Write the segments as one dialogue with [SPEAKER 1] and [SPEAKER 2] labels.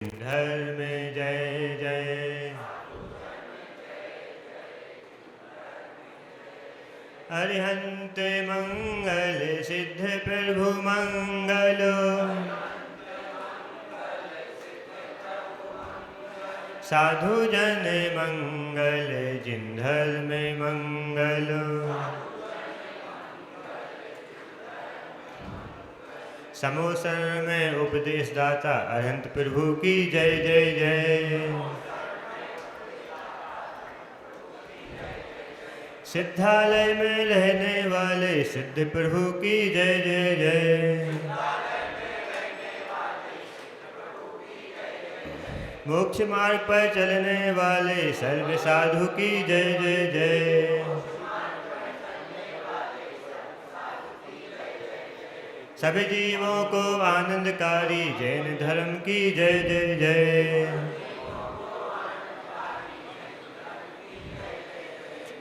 [SPEAKER 1] धर्म जय जय। अरिहंत मंगल सिद्ध प्रभु मंगलो, साधु जन मंगल जिन धर्म मंगलो। समोसर में उपदेश दाता अरहंत प्रभु की जय जय जय। सिद्धालय में रहने वाले सिद्ध प्रभु की जय जय जय। मोक्ष मार्ग पर चलने वाले सर्व साधु की जय जय जय। सभी जीवों को आनंदकारी जैन धर्म की जय जय जय।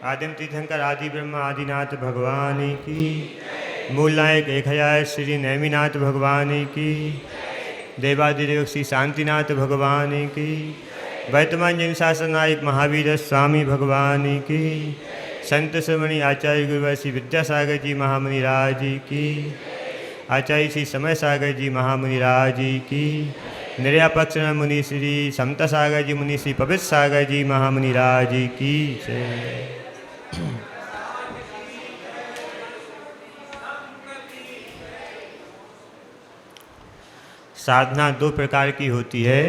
[SPEAKER 1] आदिम तीर्थंकर आदि ब्रह्मा आदिनाथ भगवान की, मूल नायक 1000 श्री नेमिनाथ भगवान की, देवादिदेव श्री शांतिनाथ भगवान की, वर्तमान जन शासन नायक महावीर स्वामी भगवान की, संत श्रमणी आचार्य गुरुवर श्री विद्यासागर जी महामुनि राज की, आचार्य श्री समय सागर जी महामुनि राज की, निर्यापक्ष मुनि श्री समता सागर जी मुनि श्री पवित्र सागर जी महामुनि राज की जय। साधना दो प्रकार की होती है।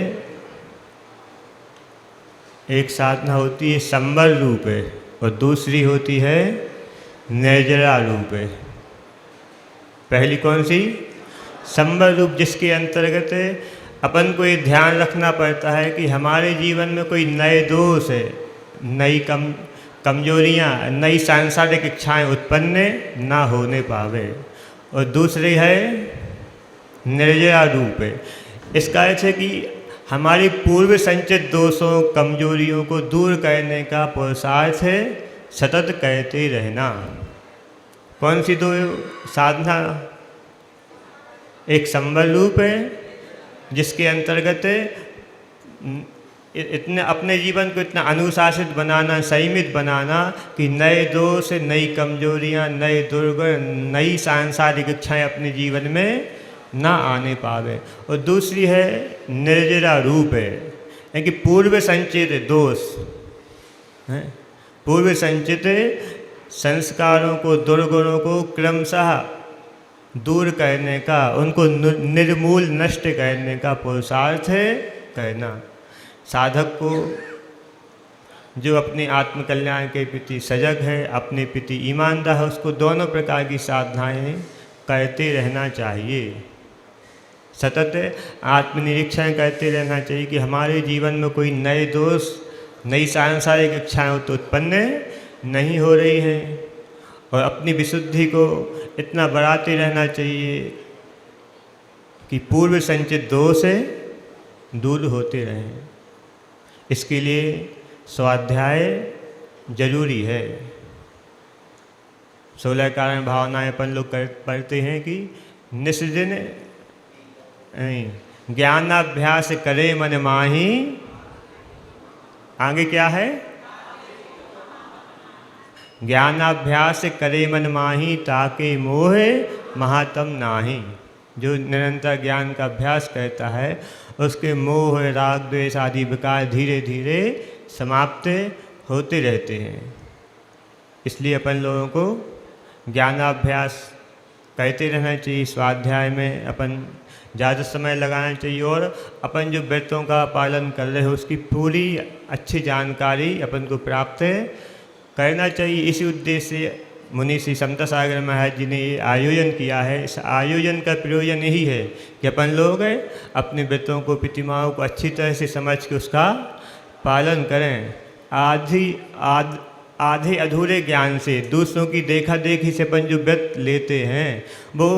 [SPEAKER 1] एक साधना होती है संबल रूप है और दूसरी होती है निर्जरा रूप है। पहली कौन सी? संबल रूप, जिसके अंतर्गत अपन को ये ध्यान रखना पड़ता है कि हमारे जीवन में कोई नए दोष है, नई कमजोरियाँ, नई सांसारिक इच्छाएं उत्पन्न ना होने पावे। और दूसरी है निर्जरा रूप है। इसका अर्थ है कि हमारी पूर्व संचित दोषों कमजोरियों को दूर करने का पुरुषार्थ है, सतत करते रहना। कौन सी दो साधना? एक संबल रूप है जिसके अंतर्गत इतने अपने जीवन को इतना अनुशासित बनाना, संयमित बनाना कि नए दोष, नई कमजोरियां, नए दुर्गुण, नई सांसारिक इच्छाएं अपने जीवन में ना आने पावे। और दूसरी है निर्जरा रूप है, यानी पूर्व संचित दोष है, पूर्व संचित संस्कारों को, दुर्गुणों को क्रमशः दूर करने का, उनको निर्मूल नष्ट करने का पुरुषार्थ है करना। साधक को जो अपने आत्मकल्याण के प्रति सजग है, अपने प्रति ईमानदार है, उसको दोनों प्रकार की साधनाएं करते रहना चाहिए। सतत आत्मनिरीक्षण करते रहना चाहिए कि हमारे जीवन में कोई नए दोष, नई सांसारिक इच्छाएं तो उत्पन्न नहीं हो रही हैं, और अपनी विशुद्धि को इतना बढ़ाते रहना चाहिए कि पूर्व संचित दोष दूर होते रहें। इसके लिए स्वाध्याय जरूरी है। 16 कारण भावनाएं अपन लोग पढ़ते हैं कि निस्दिन ज्ञानाभ्यास करे मन माही। आगे क्या है? ज्ञानाभ्यास करे मन माही, ताके मोह महातम नाही। जो निरंतर ज्ञान का अभ्यास करता है उसके मोह, राग, द्वेष आदि विकार धीरे धीरे समाप्त होते रहते हैं। इसलिए अपन लोगों को ज्ञानाभ्यास करते रहना चाहिए। स्वाध्याय में अपन ज़्यादा समय लगाना चाहिए और अपन जो व्रतों का पालन कर रहे हैं उसकी पूरी अच्छी जानकारी अपन को प्राप्त करना चाहिए। इसी उद्देश्य से मुनि श्री समता सागर महाराज जी ने ये आयोजन किया है। इस आयोजन का प्रयोजन यही है कि अपन लोग अपने व्रतों को, प्रतिमाओं को अच्छी तरह से समझ के उसका पालन करें। आधे अधूरे ज्ञान से, दूसरों की देखा देखी से अपन जो व्रत लेते हैं वो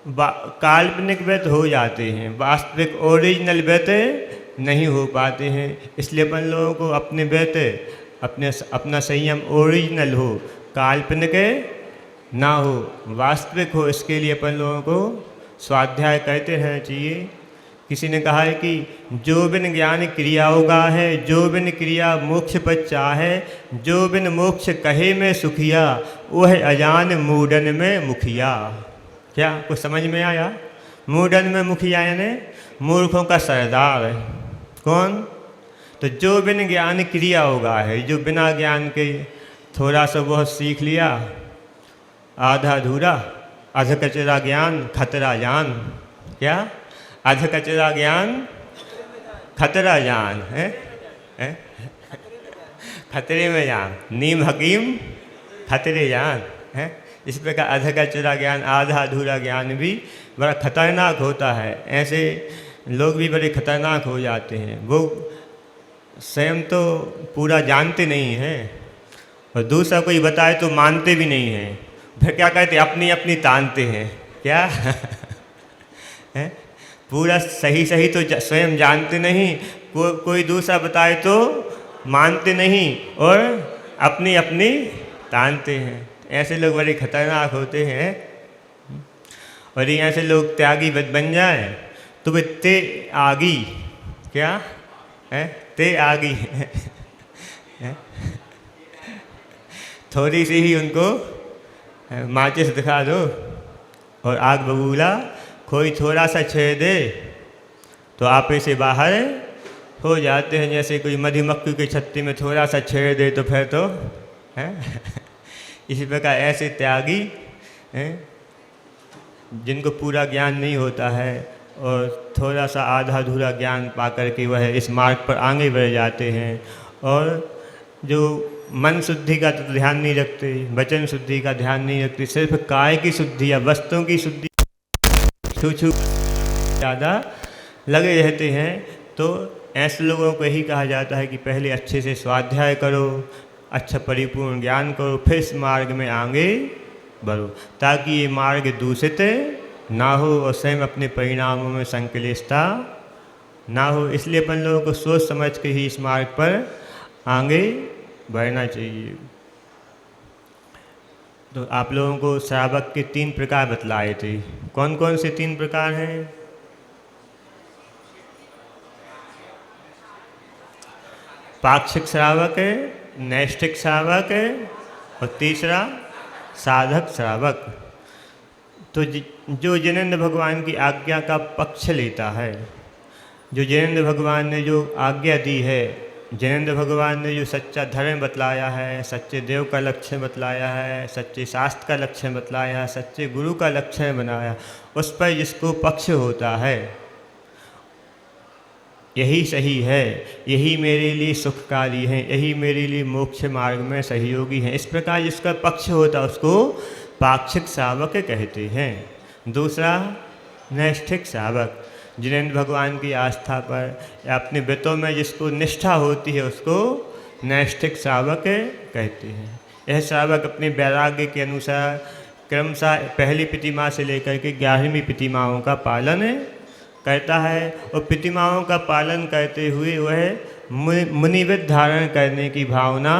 [SPEAKER 1] काल्पनिक व्रत हो जाते हैं, वास्तविक ओरिजिनल व्रत नहीं हो पाते हैं। इसलिए अपन लोगों को अपने व्रत, अपना संयम ओरिजिनल हो, काल्पनिक ना हो, वास्तविक हो। इसके लिए अपन लोगों को स्वाध्याय करते रहना चाहिए किसी ने कहा है कि जो बिन ज्ञान क्रिया होगा है, जो बिन क्रिया मोक्ष पद चाहे, जो बिन मोक्ष कहे में सुखिया, वह अजान मूडन में मुखिया। क्या कुछ समझ में आया? मूडन में मुखिया यानी मूर्खों का सरदार है। कौन? तो जो बिन ज्ञान क्रिया होगा है, जो बिना ज्ञान के थोड़ा सा बहुत सीख लिया, आधा अधूरा, अध कचरा ज्ञान खतरा जान। क्या? अध कचरा ज्ञान खतरा जान है, खतरे में जान, नीम हकीम खतरे जान है। इस प्रकार अध कचरा ज्ञान, आधा अधूरा ज्ञान भी बड़ा खतरनाक होता है। ऐसे लोग भी बड़े खतरनाक हो जाते हैं। वो स्वयं तो पूरा जानते नहीं हैं और दूसरा कोई बताए तो मानते भी नहीं हैं। फिर क्या कहते? अपनी अपनी तानते हैं। क्या है? पूरा सही सही तो स्वयं जानते नहीं, कोई दूसरा बताए तो मानते नहीं और अपनी अपनी तानते हैं। ऐसे लोग बड़े खतरनाक होते हैं। और ये ऐसे लोग त्यागी बन जाए तो वे ते आगी, क्या है? ते आगी थोड़ी सी ही उनको माचिस दिखा दो और आग बबूला कोई थोड़ा सा छेड़ दे तो आपे से बाहर हो जाते हैं। जैसे कोई मधुमक्खी की छत्ती में थोड़ा सा छेड़ दे तो फिर तो है। इसी प्रकार ऐसे त्यागी हैं जिनको पूरा ज्ञान नहीं होता है और थोड़ा सा आधा अधूरा ज्ञान पा करके वह इस मार्ग पर आगे बढ़ जाते हैं। और जो मन शुद्धि का तो ध्यान नहीं रखते, वचन शुद्धि का ध्यान नहीं रखते, सिर्फ काय की शुद्धि या वस्तुओं की शुद्धि छू छू ज़्यादा लगे रहते हैं। तो ऐसे लोगों को यही कहा जाता है कि पहले अच्छे से स्वाध्याय करो, अच्छा परिपूर्ण ज्ञान करो, फिर इस मार्ग में आगे बढ़ो, ताकि ये मार्ग दूषित ना हो और स्वयं अपने परिणामों में संक्लिष्टता ना हो। इसलिए अपन लोगों को सोच समझ के ही इस मार्ग पर आगे बढ़ना चाहिए। तो आप लोगों को श्रावक के 3 प्रकार बतलाए थे। कौन कौन से 3 प्रकार हैं? पाक्षिक श्रावक है, नैष्ठिक श्रावक है और तीसरा साधक श्रावक। तो जो जिनेंद्र भगवान की आज्ञा का पक्ष लेता है, जो जिनेंद्र भगवान ने जो आज्ञा दी है, जिनेंद्र भगवान ने जो सच्चा धर्म बतलाया है, सच्चे देव का लक्ष्य बतलाया है, सच्चे शास्त्र का लक्ष्य बतलाया है, सच्चे गुरु का लक्ष्य बनाया, उस पर जिसको पक्ष होता है यही सही है, यही मेरे लिए सुखकारी है, यही मेरे लिए मोक्ष मार्ग में सहयोगी है, इस प्रकार जिसका पक्ष होता है उसको पाक्षिक श्रावक कहते हैं। दूसरा नैष्ठिक श्रावक, जिनेंद्र भगवान की आस्था पर या अपने व्रतों में जिसको निष्ठा होती है उसको नैष्ठिक श्रावक कहते हैं। यह श्रावक अपने वैराग्य के अनुसार क्रमशः पहली प्रतिमा से लेकर के 11वीं प्रतिमाओं का पालन करता है और प्रतिमाओं का पालन करते हुए वह मुनिवृत्त धारण करने की भावना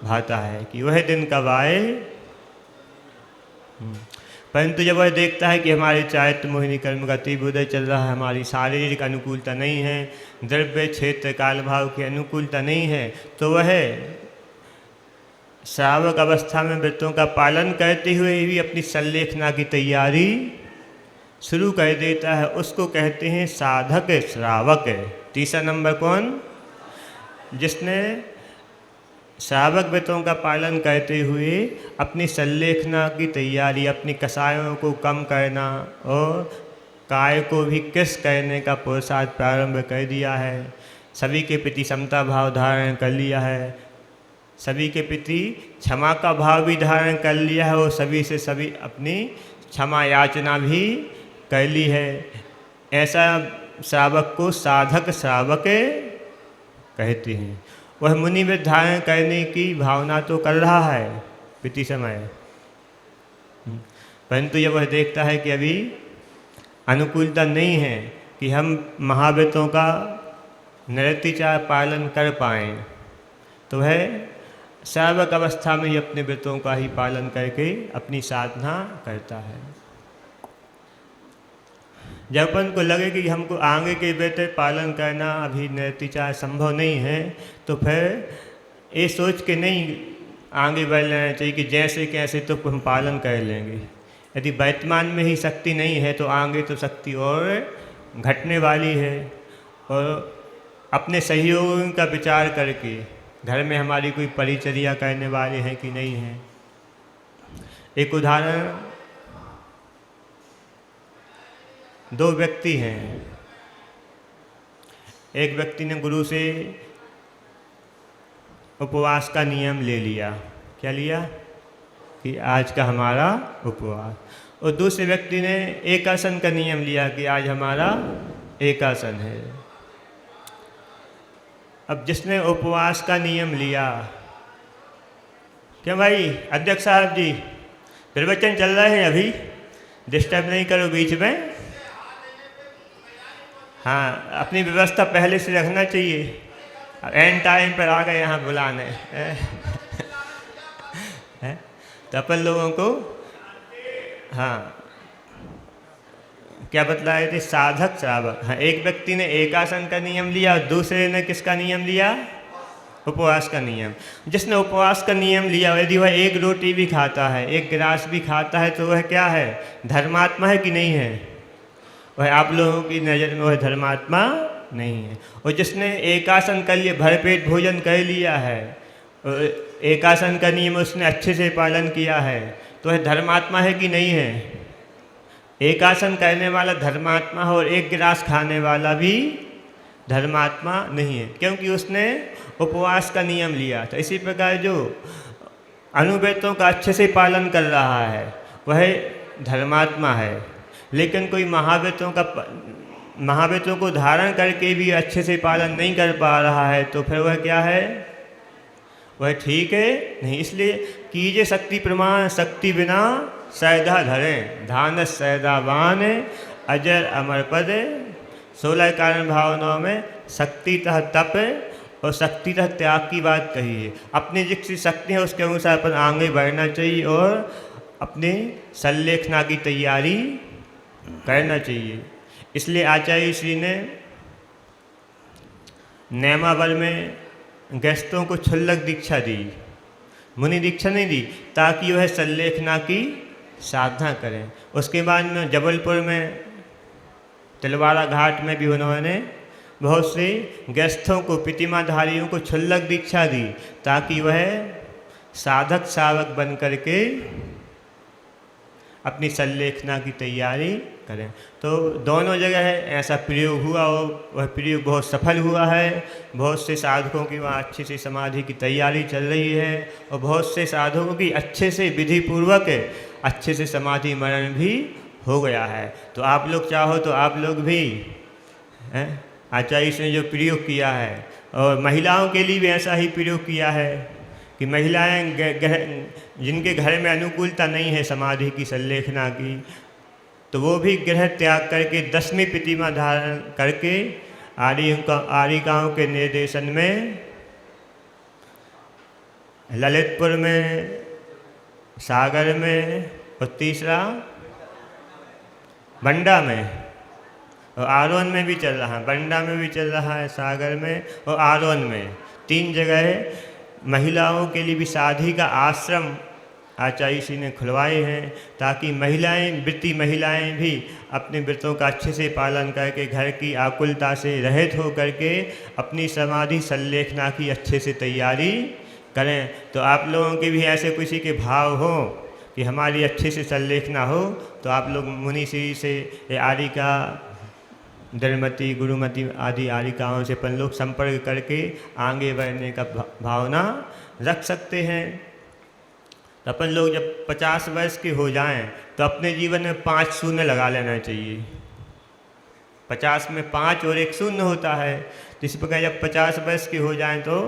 [SPEAKER 1] भाता है कि वह दिन कब आए। परंतु जब वह देखता है कि हमारे चारित्र मोहिनी कर्म का तीव्र उदय चल रहा है, हमारी शारीरिक अनुकूलता नहीं है, द्रव्य क्षेत्र काल भाव की अनुकूलता नहीं है, तो वह श्रावक अवस्था में व्रतों का पालन करते हुए भी अपनी संलेखना की तैयारी शुरू कर देता है। उसको कहते हैं साधक श्रावक। तीसरा नंबर कौन? जिसने श्रावक व्रतों का पालन करते हुए अपनी संलेखना की तैयारी, अपनी कसायों को कम करना और काय को भी कृश करने का पुरुषार्थ प्रारंभ कर दिया है, सभी के प्रति समता भाव धारण कर लिया है, सभी के प्रति क्षमा का भाव भी धारण कर लिया है और सभी से सभी अपनी क्षमा याचना भी कर ली है, ऐसा श्रावक को साधक श्रावक कहते हैं। वह मुनिवृत्त धारण करने की भावना तो कर रहा है प्रति समय, परंतु जब वह देखता है कि अभी अनुकूलता नहीं है कि हम महाव्रतों का निरतिचार पालन कर पाएँ, तो वह श्रावक अवस्था में ही अपने व्रतों का ही पालन करके अपनी साधना करता है। जब अपन को लगे कि हमको आगे के बेहतर पालन करना अभी नैतिचार संभव नहीं है, तो फिर ये सोच के नहीं आगे बढ़ लेना चाहिए कि जैसे कैसे तो हम पालन कर लेंगे। यदि वर्तमान में ही शक्ति नहीं है तो आगे तो शक्ति और घटने वाली है। और अपने सहयोगियों का विचार करके घर में हमारी कोई परिचर्या करने वाले हैं कि नहीं हैं। एक उदाहरण, दो व्यक्ति हैं। एक व्यक्ति ने गुरु से उपवास का नियम ले लिया। क्या लिया? कि आज का हमारा उपवास। और दूसरे व्यक्ति ने एकासन का नियम लिया कि आज हमारा एकासन है। अब जिसने उपवास का नियम लिया, क्या भाई अध्यक्ष साहब जी प्रवचन चल रहे हैं, अभी डिस्टर्ब नहीं करो बीच में। हाँ, अपनी व्यवस्था पहले से रखना चाहिए। एंड टाइम पर आ गए यहाँ बुलाने तो अपन लोगों को हाँ क्या बतलाए थे? साधक श्रावक। हाँ, एक व्यक्ति ने एकासन का नियम लिया और दूसरे ने किसका नियम लिया? उपवास का नियम। जिसने उपवास का नियम लिया, यदि वह एक रोटी भी खाता है, एक गिलास भी खाता है, तो वह क्या है? धर्मात्मा है कि नहीं है? वह आप लोगों की नज़र में वह धर्मात्मा नहीं है। और जिसने एकासन कर लिए, भरपेट भोजन कर लिया है, एकासन का नियम उसने अच्छे से पालन किया है, तो वह धर्मात्मा है कि नहीं है? एकासन करने वाला धर्मात्मा है और एक गिलास खाने वाला भी धर्मात्मा नहीं है, क्योंकि उसने उपवास का नियम लिया। तो इसी प्रकार जो अनुव्रतों का अच्छे से पालन कर रहा है वह धर्मात्मा है। लेकिन कोई महाव्रतों को धारण करके भी अच्छे से पालन नहीं कर पा रहा है, तो फिर वह क्या है? वह ठीक है नहीं। इसलिए कीजिए शक्ति प्रमाण, शक्ति बिना श्रद्धा धरें, धान श्रद्धावान अजर अमर पद। 16 कारण भावनाओं में शक्ति तह तप और शक्ति तह त्याग की बात कही है। अपनी जितनी शक्ति है उसके अनुसार अपन आगे बढ़ना चाहिए और अपने संलेखना की तैयारी करना चाहिए। इसलिए आचार्य श्री ने नेमावल में गृहस्थों को क्षुल्लक दीक्षा दी, मुनि दीक्षा नहीं दी, ताकि वह संलेखना की साधना करें। उसके बाद में जबलपुर में तिलवाड़ा घाट में भी उन्होंने बहुत से गृहस्थों को, प्रतिमाधारियों को क्षुल्लक दीक्षा दी, ताकि वह साधक सावक बन करके अपनी संलेखना की तैयारी करें। तो दोनों जगह है ऐसा प्रयोग हुआ और वह प्रयोग बहुत सफल हुआ है। बहुत से साधकों की वहाँ अच्छी सी समाधि की तैयारी चल रही है और बहुत से साधकों की अच्छे से विधि पूर्वक अच्छे से समाधि मरण भी हो गया है। तो आप लोग चाहो तो आप लोग भी आचार्य ने जो प्रयोग किया है, और महिलाओं के लिए भी ऐसा ही प्रयोग किया है कि महिलाएं जिनके घर में अनुकूलता नहीं है समाधि की, संलेखना की, तो वो भी गृह त्याग करके 10वीं प्रतिमा धारण करके आर्यिकाओं के निर्देशन में ललितपुर में, सागर में और तीसरा बंडा में और आरोन में भी चल रहा है। बंडा में भी चल रहा है, सागर में और आरोन में। 3 जगह महिलाओं के लिए भी साधी का आश्रम आचार्य श्री ने खुलवाए हैं, ताकि व्रती महिलाएं भी अपने व्रतों का अच्छे से पालन करके घर की आकुलता से रहित हो करके अपनी समाधि संलेखना की अच्छे से तैयारी करें। तो आप लोगों के भी ऐसे किसी के भाव हो कि हमारी अच्छे से संलेखना हो, तो आप लोग मुनि श्री से आर्यिका, दलमती, गुरुमती आदि आर्यिकाओं से अपन लोग संपर्क करके आगे बढ़ने का भावना रख सकते हैं। अपन लोग जब 50 वर्ष के हो जाएं तो अपने जीवन में 5 शून्य लगा लेना चाहिए। 50 में 5 और 1 शून्य होता है। तो इस प्रकार जब 50 वर्ष के हो जाएं तो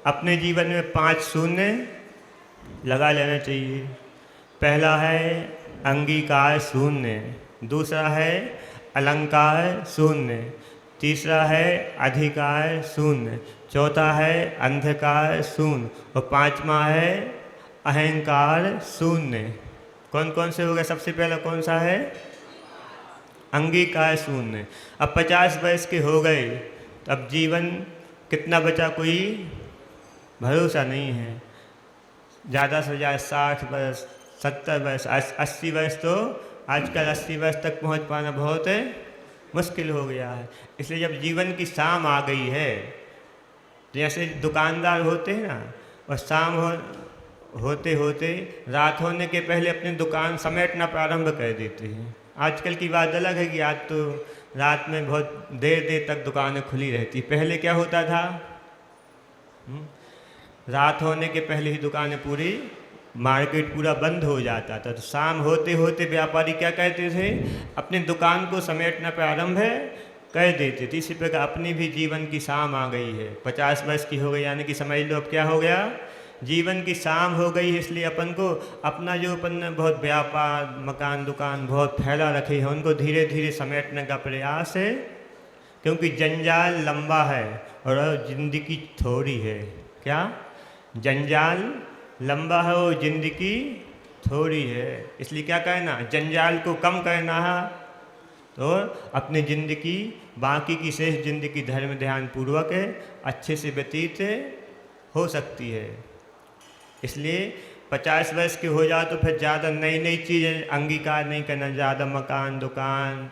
[SPEAKER 1] अपने जीवन में 5 शून्य लगा लेना चाहिए। पहला है अंगीकार शून्य, दूसरा है अलंकार शून्य, तीसरा है अधिकार शून्य, चौथा है अंधकार शून्य और 5वां है अहंकार शून्य। कौन कौन से हो गए? सबसे पहला कौन सा है? अंगीकार शून्य। अब 50 वर्ष के हो गए, तो अब जीवन कितना बचा कोई भरोसा नहीं है। ज़्यादा से ज़्यादा 60 वर्ष, 70 वर्ष, 80 वर्ष, तो आजकल 80 वर्ष तक पहुंच पाना बहुत मुश्किल हो गया है। इसलिए जब जीवन की शाम आ गई है, जैसे दुकानदार होते हैं ना, और शाम होते होते रात होने के पहले अपनी दुकान समेटना प्रारंभ कर देते हैं। आजकल की बात अलग है कि आज तो रात में बहुत देर देर तक दुकानें खुली रहती। पहले क्या होता था, रात होने के पहले ही दुकानें पूरी, मार्केट पूरा बंद हो जाता था। तो शाम होते होते व्यापारी क्या कहते थे, अपनी दुकान को समेटना प्रारंभ कर देते थे। इसी प्रकार अपनी भी जीवन की शाम आ गई है, 50 वर्ष की हो गई, यानी कि समझ लो अब क्या हो गया, जीवन की शाम हो गई है। इसलिए अपन को अपना जो अपन ने बहुत व्यापार, मकान, दुकान बहुत फैला रखी है, उनको धीरे धीरे समेटने का प्रयास है, क्योंकि जंजाल लंबा है और जिंदगी थोड़ी है। क्या जंजाल लंबा है और जिंदगी थोड़ी है। इसलिए क्या कहना, जंजाल को कम करना है तो अपनी ज़िंदगी, बाकी की शेष ज़िंदगी धर्म ध्यान पूर्वक अच्छे से व्यतीत हो सकती है। इसलिए 50 वर्ष के हो जाओ तो फिर ज़्यादा नई नई चीज़ें अंगीकार नहीं करना, ज़्यादा मकान, दुकान,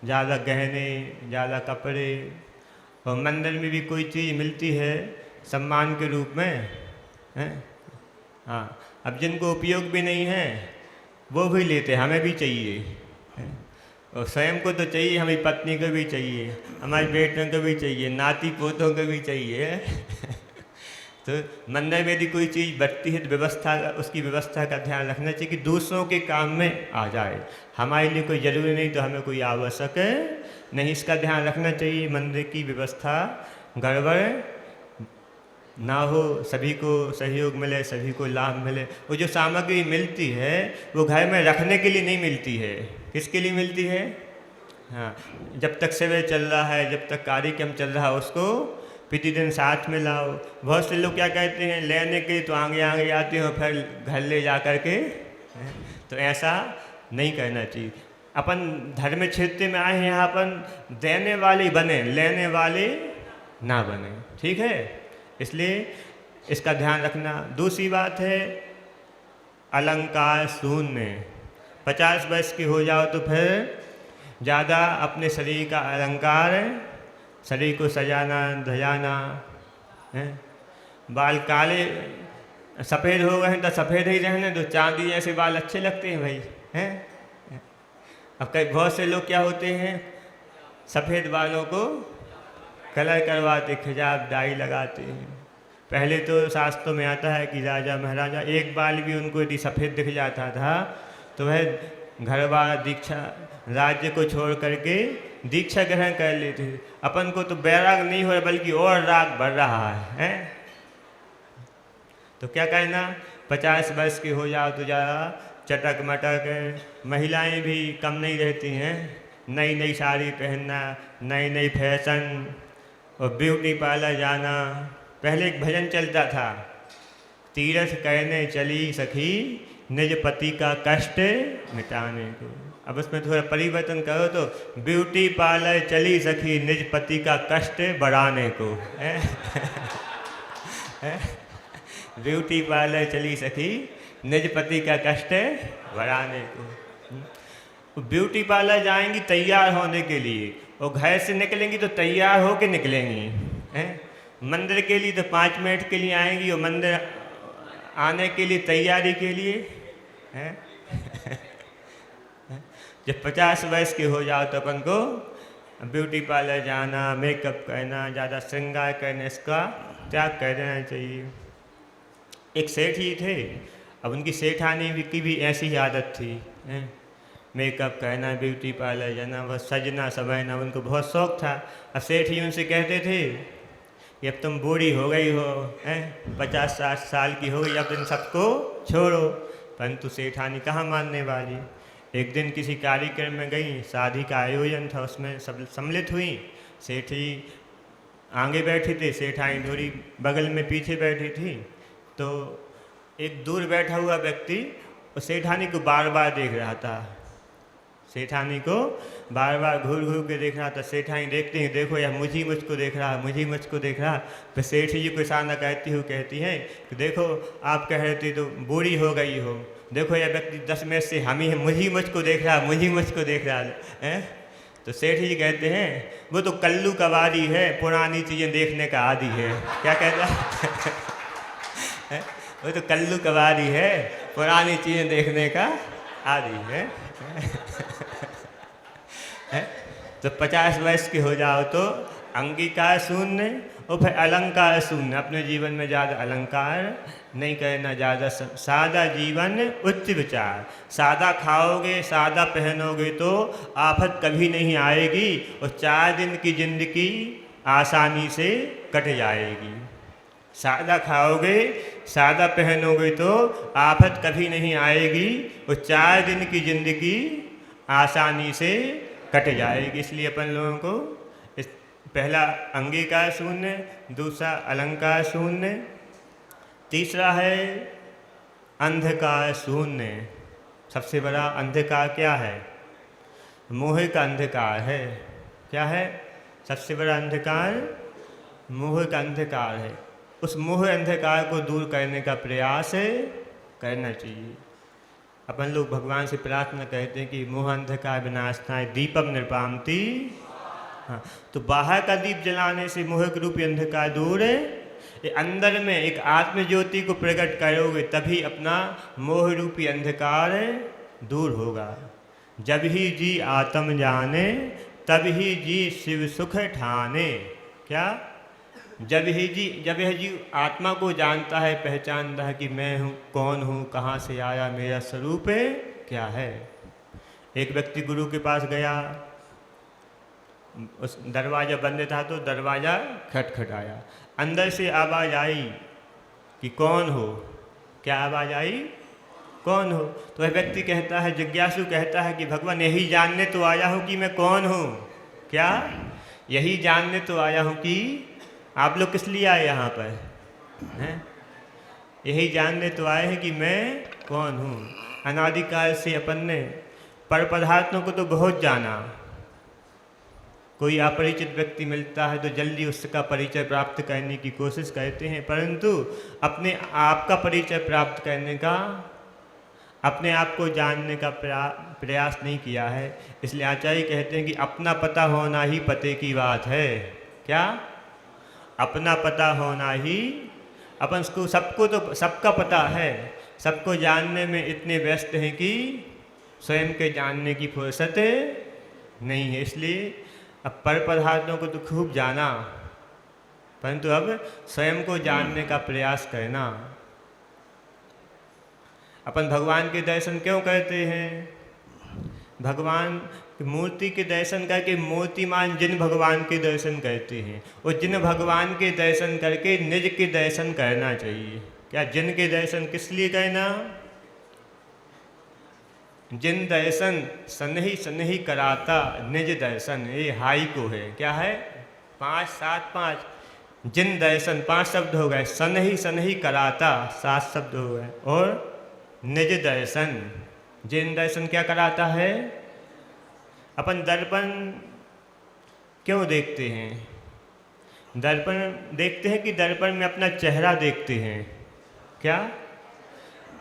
[SPEAKER 1] ज़्यादा गहने, ज़्यादा कपड़े, और मंदिर में भी कोई चीज़ मिलती है सम्मान के रूप में, हाँ, अब जिनको उपयोग भी नहीं है वो भी लेते, हमें भी चाहिए, और स्वयं को तो चाहिए, हमारी पत्नी को भी चाहिए, हमारे बेटों को भी चाहिए, नाती पोतों को भी चाहिए। तो मंदिर में यदि कोई चीज़ बचती है तो व्यवस्था, उसकी व्यवस्था का ध्यान रखना चाहिए कि दूसरों के काम में आ जाए। हमारे लिए कोई ज़रूरी नहीं तो हमें कोई आवश्यक नहीं, इसका ध्यान रखना चाहिए। मंदिर की व्यवस्था गड़बड़ ना हो, सभी को सहयोग मिले, सभी को लाभ मिले। वो जो सामग्री मिलती है वो घर में रखने के लिए नहीं मिलती है, किसके लिए मिलती है, हाँ, जब तक सेवा चल रहा है, जब तक कार्यक्रम चल रहा है, उसको प्रतिदिन साथ में लाओ। बहुत से लोग क्या कहते हैं, लेने के तो आगे आगे आते हो, फिर घर ले जा कर के, तो ऐसा नहीं करना चाहिए। अपन धर्म क्षेत्र में आए हैं, यहाँ अपन देने वाले बने, लेने वाले ना बने, ठीक है। इसलिए इसका ध्यान रखना। दूसरी बात है अलंकार शून्य। 50 वर्ष के हो जाओ तो फिर ज़्यादा अपने शरीर का अलंकार, शरीर को सजाना धजाना है। बाल काले सफ़ेद हो गए हैं तो सफ़ेद ही रहने दो, चांदी जैसे बाल अच्छे लगते हैं भाई, हैं। अब कई बहुत से लोग क्या होते हैं, सफ़ेद बालों को कलर करवाते, खिजाब डाई लगाते हैं। पहले तो शास्त्रों में आता है कि राजा महाराजा एक बाल भी उनको यदि सफ़ेद दिख जाता था तो वह घरवाला दीक्षा, राज्य को छोड़ करके दीक्षा ग्रहण कर लेते थे। अपन को तो बैराग नहीं हो रहा बल्कि और राग बढ़ रहा है। तो क्या कहना, 50 वर्ष के हो जाओ तो ज़्यादा चटक मटक, महिलाएं भी कम नहीं रहती हैं, नई नई साड़ी पहनना, नई नई फैशन, और ब्यूटी पार्लर जाना। पहले एक भजन चलता था, तीरथ करने चली सखी निज पति का कष्ट मिटाने को। अब उसमें थोड़ा परिवर्तन करो तो ब्यूटी पार्लर चली सखी निज पति का कष्ट बढ़ाने को। ब्यूटी पार्लर चली सखी निज पति का कष्ट बढ़ाने को। ब्यूटी पार्लर जाएंगी तैयार होने के लिए, और घर से निकलेंगी तो तैयार हो के निकलेंगी, हैं। मंदिर के लिए तो 5 मिनट के लिए आएंगी, और मंदिर आने के लिए तैयारी के लिए, हैं। जब 50 वर्ष के हो जाओ तो अपन को ब्यूटी पार्लर जाना, मेकअप करना, ज़्यादा श्रृंगार करने, इसका त्याग कर देना चाहिए। एक सेठ ही थे, अब उनकी सेठानी की भी ऐसी ही आदत थी, हैं। मेकअप करना, ब्यूटी पार्लर जाना, वह सजना संवरना, उनको बहुत शौक़ था। अब सेठ ही उनसे कहते थे कि अब तुम बूढ़ी हो गई हो, हैं, 50-60 साल की हो गई, अब इन सबको छोड़ो। परंतु सेठानी कहाँ मानने वाली। एक दिन किसी कार्यक्रम में गई, शादी का आयोजन था, उसमें सब सम्मिलित हुई। सेठी आगे बैठे थे, सेठानी थोड़ी बगल में पीछे बैठी थी। तो एक दूर बैठा हुआ व्यक्ति उस सेठानी को बार बार देख रहा था। सेठानी को बार बार घूर घूर के देख रहा था। सेठानी देखते हैं, देखो यह मुझी मुझको देख रहा है, मुझी मुझको देख रहा। फिर सेठ जी को इशारा कहती हैं कि देखो आप कह रहे थे तो बूढ़ी हो गई हो, देखो यह व्यक्ति 10 में से हम ही है, मुझी मुझको देख रहा, मुझी मुझको देख रहा है। तो सेठ जी कहते हैं वो तो कल्लू कबाड़ी है, पुरानी चीज़ें देखने का आदी है। क्या कहता है? वो तो कल्लू कबाड़ी है, पुरानी चीज़ें देखने का आदी है। तो 50 वर्ष के हो जाओ तो अंगीकार शून्य और फिर अलंकार शून्य। अपने जीवन में ज़्यादा अलंकार नहीं करना, ज़्यादा सादा जीवन उच्च विचार। सादा खाओगे, सादा पहनोगे तो आफत कभी नहीं आएगी और 4 दिन की जिंदगी आसानी से कट जाएगी। सादा खाओगे, सादा पहनोगे तो आफत कभी नहीं आएगी और 4 दिन की जिंदगी आसानी से कट जाएगी। इसलिए अपन लोगों को पहला अंगीकार शून्य, दूसरा अलंकार शून्य, तीसरा है अंधकार शून्य। सबसे बड़ा अंधकार क्या है? मोह का अंधकार है। क्या है सबसे बड़ा अंधकार? मोह का अंधकार है। उस मोह अंधकार को दूर करने का प्रयास करना चाहिए। अपन लोग भगवान से प्रार्थना करते हैं कि मोह अंधकार विनाशनाय दीपम निर्पामती। हाँ, तो बाहर का दीप जलाने से मोह रूपी अंधकार दूर है। ये अंदर में एक आत्म ज्योति को प्रकट करोगे तभी अपना मोह रूपी अंधकार दूर होगा। जब ही जी आत्म जाने तब ही जी शिव सुख ठाने। क्या? जब यह जीव आत्मा को जानता है, पहचानता है कि मैं हूँ, कौन हूँ, कहाँ से आया, मेरा स्वरूप क्या है। एक व्यक्ति गुरु के पास गया, उस दरवाज़ा बंद था तो दरवाज़ा खटखटाया। अंदर से आवाज़ आई कि कौन हो। क्या आवाज़ आई? कौन हो। तो वह व्यक्ति कहता है, जिज्ञासु कहता है कि भगवान यही जानने तो आया हूँ कि मैं कौन हूँ। क्या? यही जानने तो आया हूँ कि आप लोग किस लिए आए यहाँ पर हैं? यही जानने तो आए हैं कि मैं कौन हूँ। अनादिकाल से अपन ने पर पदार्थों को तो बहुत जाना। कोई अपरिचित व्यक्ति मिलता है तो जल्दी उसका परिचय प्राप्त करने की कोशिश करते हैं, परंतु अपने आप का परिचय प्राप्त करने का, अपने आप को जानने का प्रयास नहीं किया है। इसलिए आचार्य कहते हैं कि अपना पता होना ही पते की बात है। क्या? अपना पता होना ही, अपन को सबको तो सबका पता है, सबको जानने में इतने व्यस्त हैं कि स्वयं के जानने की फुर्सत नहीं है। इसलिए अब पर पदार्थों को तो खूब जाना, परंतु अब स्वयं को जानने का प्रयास करना। अपन भगवान के दर्शन क्यों करते हैं? भगवान मूर्ति के दर्शन करके मूर्तिमान जिन भगवान के दर्शन करते हैं, और जिन भगवान के दर्शन करके निज के दर्शन करना चाहिए। क्या? जिन के दर्शन किस लिए करना? जिन दर्शन सनही सनही कराता निज दर्शन, ये हाई को है। क्या है? 5 7 5 जिन दर्शन 5 शब्द हो गए, सनही सनही कराता 7 शब्द हो गए, और निज दर्शन, जिन दर्शन क्या कराता है? अपन दर्पण क्यों देखते हैं? दर्पण देखते हैं कि दर्पण में अपना चेहरा देखते हैं। क्या?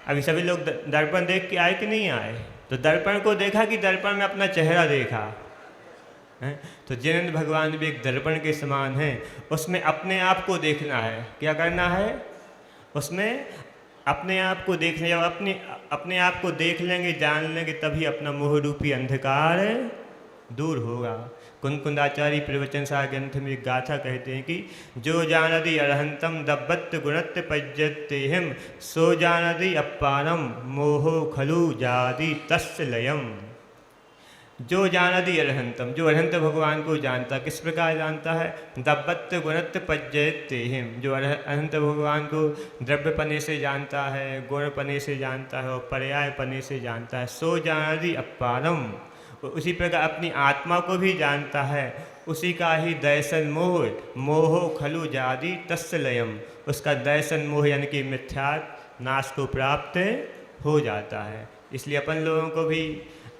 [SPEAKER 1] अभी सभी लोग दर्पण देख के आए कि नहीं आए? तो दर्पण को देखा कि दर्पण में अपना चेहरा देखा है? तो जिनेंद्र भगवान भी एक दर्पण के समान है। उसमें अपने आप को देखना है। क्या करना है? उसमें अपने आप को देखने, जब अपने आप को देख लेंगे, जान लेंगे, तभी अपना मोह रूपी अंधकार दूर होगा। कुंकुंदाचार्य प्रवचन सार ग्रंथ में एक गाथा कहते हैं कि जो जानदि अरहंतम दब्बत गुणत्य पज्यतेहम सो जानदि अपारम मोहो खलु जादि तस्य लयम। जो जानदि अरहंतम, जो अरहंत भगवान को जानता, किस प्रकार जानता है? दब्बत गुणत्य पज्यतेहम, जो अरहंत भगवान को द्रव्यपने से जानता है, गुणपने से जानता है और पर्यायपने से जानता है। सो जानदि अपारम, उसी प्रकार अपनी आत्मा को भी जानता है। उसी का ही दर्शन मोह, मोहो खलु जादि तस्य लयम, उसका दर्शन मोह यानी कि मिथ्यात्व नाश को प्राप्त हो जाता है। इसलिए अपन लोगों को भी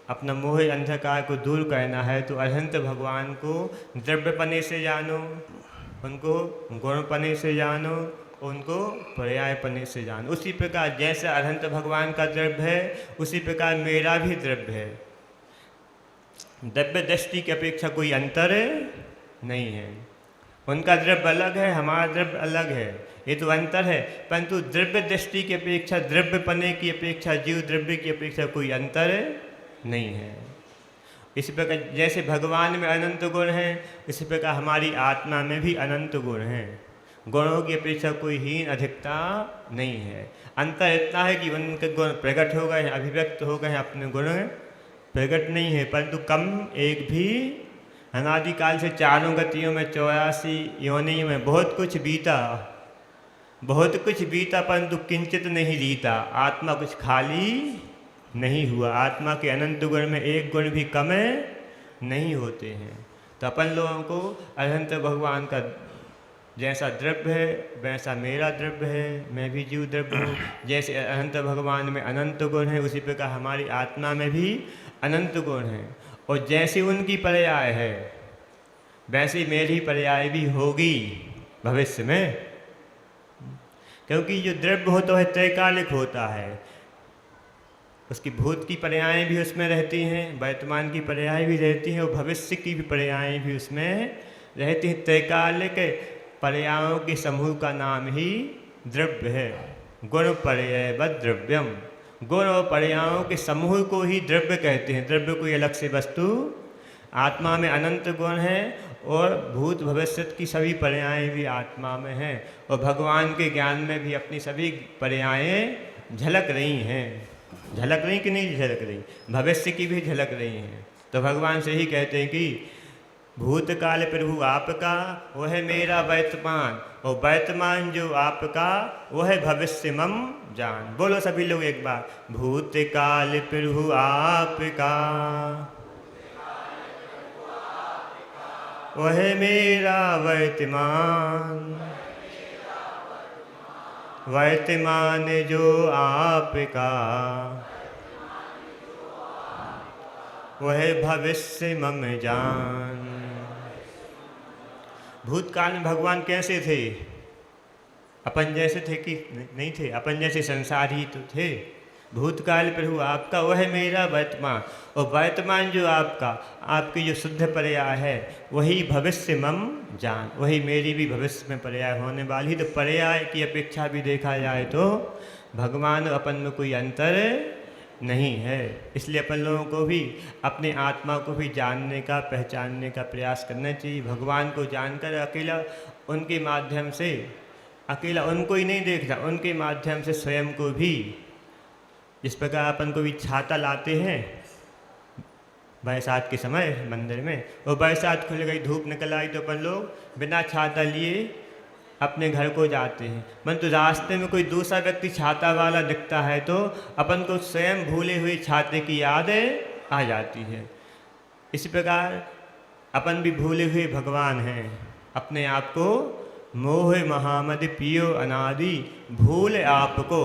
[SPEAKER 1] अपना मोह अंधकार को दूर करना है तो अनंत भगवान को द्रव्यपने से जानो, उनको गुणपने से जानो, उनको पर्यायपने से जानो। उसी प्रकार जैसे अनंत भगवान का द्रव्य है उसी प्रकार मेरा भी द्रव्य है। द्रव्य दृष्टि की अपेक्षा कोई अंतर नहीं है। उनका द्रव्य अलग है, हमारा द्रव्य अलग है, ये तो अंतर है, परंतु द्रव्य दृष्टि की अपेक्षा, द्रव्यपने की अपेक्षा, जीव द्रव्य की अपेक्षा कोई अंतर नहीं है। इसी प्रकार जैसे भगवान में अनंत गुण हैं, इसी प्रकार हमारी आत्मा में भी अनंत गुण हैं। गुणों की अपेक्षा कोई हीन अधिकता नहीं है। अंतर इतना है कि उनके गुण प्रकट हो गए हैं, अभिव्यक्त हो गए हैं, अपने गुण प्रकट नहीं है, परंतु कम एक भी अनादिकाल से चारों गतियों में 84 योनियों में बहुत कुछ बीता, परंतु किंचित नहीं जीता। आत्मा कुछ खाली नहीं हुआ। आत्मा के अनंत गुण में एक गुण भी कम नहीं होते हैं। तो अपन लोगों को अनंत भगवान का जैसा द्रव्य है वैसा मेरा द्रव्य है, मैं भी जीव द्रव्य हूँ। जैसे अनंत भगवान में अनंत गुण है उसी प्रकार हमारी आत्मा में भी अनंत गुण है, और जैसे उनकी पर्याय है वैसे मेरी पर्याय भी होगी भविष्य में। क्योंकि जो द्रव्य होता है त्रैकालिक होता है, उसकी भूत की पर्यायें भी उसमें रहती हैं, वर्तमान की पर्याय भी रहती हैं, और भविष्य की भी पर्यायें भी उसमें रहती हैं। त्रैकालिक पर्यायों के समूह का नाम ही द्रव्य है। गुण पर्यायवत् द्रव्यम, गुण और पर्यायों के समूह को ही द्रव्य कहते हैं। द्रव्य कोई अलग से वस्तु, आत्मा में अनंत गुण है और भूत भविष्य की सभी पर्यायें भी आत्मा में हैं, और भगवान के ज्ञान में भी अपनी सभी पर्यायें झलक रही हैं। झलक रही कि नहीं झलक रही? भविष्य की भी झलक रही हैं। तो भगवान से ही कहते हैं कि भूतकाल प्रभु आपका वह मेरा वर्तमान, और वर्तमान जो आपका वह भविष्य मम जान। बोलो सभी लोग एक बार, भूतकाल प्रभु आपका वह मेरा वर्तमान, वर्तमान जो आपका वह भविष्य मम जान। भूतकाल में भगवान कैसे थे? अपन जैसे थे कि नहीं थे? अपन जैसे संसार ही तो थे। भूतकाल प्रभु आपका वह मेरा वर्तमान, और वर्तमान जो आपका, आपकी जो शुद्ध पर्याय है वही भविष्य मम जान, वही मेरी भी भविष्य में पर्याय होने वाली। तो पर्याय की अपेक्षा भी देखा जाए तो भगवान अपन में कोई अंतर नहीं है। इसलिए अपन लोगों को भी अपने आत्मा को भी जानने का, पहचानने का प्रयास करना चाहिए। भगवान को जानकर अकेला उनके माध्यम से, अकेला उनको ही नहीं देखना, उनके माध्यम से स्वयं को भी, जिस प्रकार अपन को भी छाता लाते हैं बरसात के समय मंदिर में, और बरसात खुल गई, धूप निकल आई तो अपन लोग बिना छाता लिए अपने घर को जाते हैं। परंतु रास्ते में कोई दूसरा व्यक्ति छाता वाला दिखता है तो अपन को स्वयं भूले हुए छाते की याद आ जाती है। इसी प्रकार अपन भी भूले हुए भगवान हैं। अपने आप को मोह महामद पियो अनादि, भूल आपको,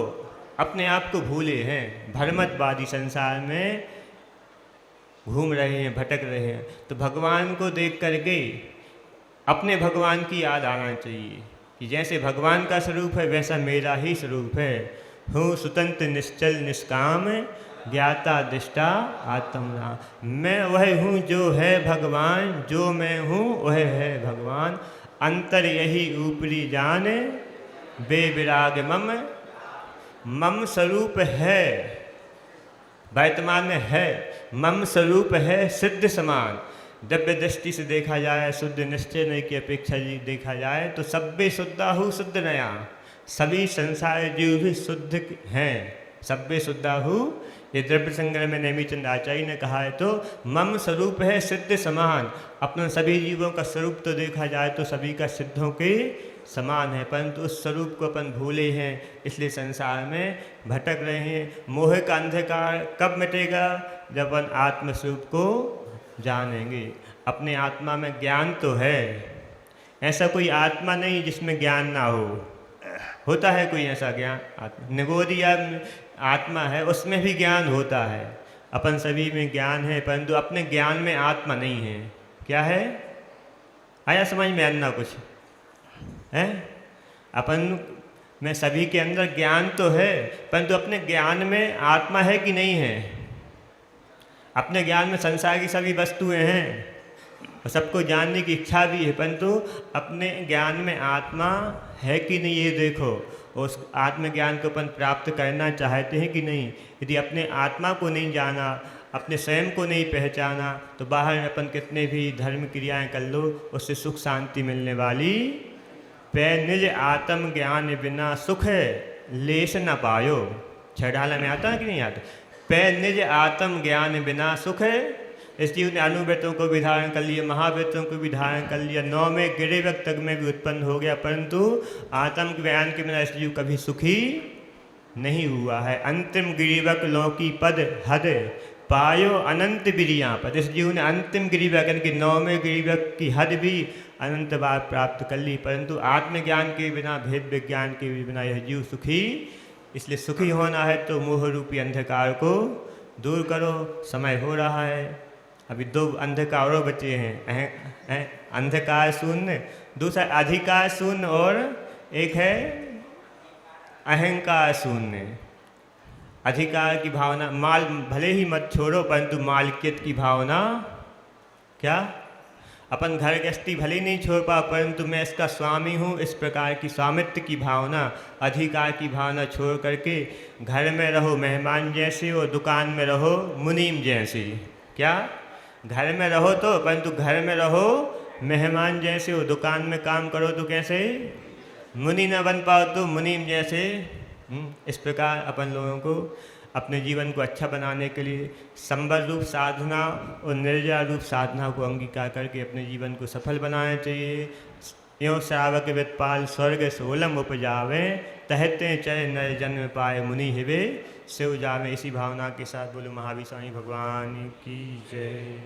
[SPEAKER 1] अपने आप को भूले हैं। भ्रमतवादी संसार में घूम रहे हैं, भटक रहे हैं। तो भगवान को देख करके अपने भगवान की याद आना चाहिए कि जैसे भगवान का स्वरूप है वैसा मेरा ही स्वरूप है। हूँ स्वतंत्र निश्चल निष्काम, ज्ञाता दृष्टा आत्म राम। मैं वह हूँ जो है भगवान, जो मैं हूँ वह है भगवान। अंतर यही ऊपरी जाने, बेविराग मम, मम स्वरूप है, वर्तमान में है, मम स्वरूप है सिद्ध समान। दिव्य दृष्टि से देखा जाए, शुद्ध निश्चय नहीं की अपेक्षा देखा जाए तो सब्बे शुद्धाहु शुद्ध नया, सभी संसार जीव भी शुद्ध हैं। सब्बे शुद्धाहु, ये द्रव्य संग्रह में नेमीचंद आचार्य ने कहा है। तो मम स्वरूप है सिद्ध समान। अपना सभी जीवों का स्वरूप तो देखा जाए तो सभी का सिद्धों के समान है, परंतु उस स्वरूप को अपन भूले हैं, इसलिए संसार में भटक रहे हैं। मोह का अंधकार कब मिटेगा? जब अपन आत्मस्वरूप को जानेंगे। अपने आत्मा में ज्ञान तो है, ऐसा कोई आत्मा नहीं जिसमें ज्ञान ना हो। होता है कोई ऐसा ज्ञान? आत्मा निगोदी आत्मा है, उसमें भी ज्ञान होता है, अपन सभी में ज्ञान है, परंतु अपने ज्ञान में आत्मा नहीं है। क्या है? आया समझ में अन्ना कुछ है? अपन में सभी के अंदर ज्ञान तो है, परंतु अपने ज्ञान में आत्मा है कि नहीं है? अपने ज्ञान में संसार की सभी वस्तुएं हैं और सबको जानने की इच्छा भी है, परंतु अपने ज्ञान में आत्मा है कि नहीं ये देखो। उस आत्मज्ञान को अपन प्राप्त करना चाहते हैं कि नहीं? यदि अपने आत्मा को नहीं जाना, अपने स्वयं को नहीं पहचाना, तो बाहर अपन कितने भी धर्म क्रियाएं कर लो, उससे सुख शांति मिलने वाली पे निज आत्म ज्ञान बिना सुख लेश न पायो। छठाला में आता है कि नहीं आता? पे निज आत्म ज्ञान बिना सुख है। इस जीव ने अनुव्रतों को भी धारण कर लिया, महाव्रतों को भी धारण कर लिया, 9 में गिरिवक तक में भी उत्पन्न हो गया, परंतु आत्म ज्ञान के बिना इस जीव कभी सुखी नहीं हुआ है। अंतिम गिरिवक लौकी पद हद पायो अनंत बिरिया पद। इस जीव ने अंतिम गिरिवक यानी कि 9वें गिरिवक की हद भी अनंत बार प्राप्त कर ली, परंतु आत्मज्ञान के बिना, भेद विज्ञान के बिना यह जीव सुखी। इसलिए सुखी होना है तो मोह रूपी अंधकार को दूर करो। समय हो रहा है, अभी 2 अंधकार और बचे हैं, अंधकार शून्य, दूसरा अधिकार शून्य और एक है अहंकार शून्य। अधिकार की भावना, माल भले ही मत छोड़ो, परंतु मालिकियत की भावना, क्या अपन घर गृहस्थी भले ही नहीं छोड़ पा, परंतु मैं इसका स्वामी हूँ, इस प्रकार की स्वामित्व की भावना, अधिकार की भावना छोड़ करके घर में रहो मेहमान जैसे और दुकान में रहो मुनीम जैसे। क्या? घर में रहो तो, परंतु घर में रहो मेहमान जैसे हो, दुकान में काम करो तो कैसे? मुनि न बन पाओ तो मुनीम जैसे। इस प्रकार अपन लोगों को अपने जीवन को अच्छा बनाने के लिए संबल रूप साधना और निर्जरा रूप साधना को अंगीकार करके अपने जीवन को सफल बनाना चाहिए। यों श्रावक वित्पाल स्वर्ग सोलम उपजावे, तहते चय नर जन्म पाए मुनि हिवे शिव जावे। इसी भावना के साथ बोलो महावीर स्वामी भगवान की जय।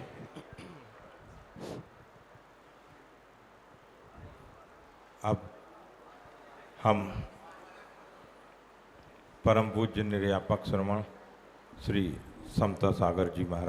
[SPEAKER 2] अब हम परम पूज्य निर्यापक श्रमण श्री समता सागर जी महाराज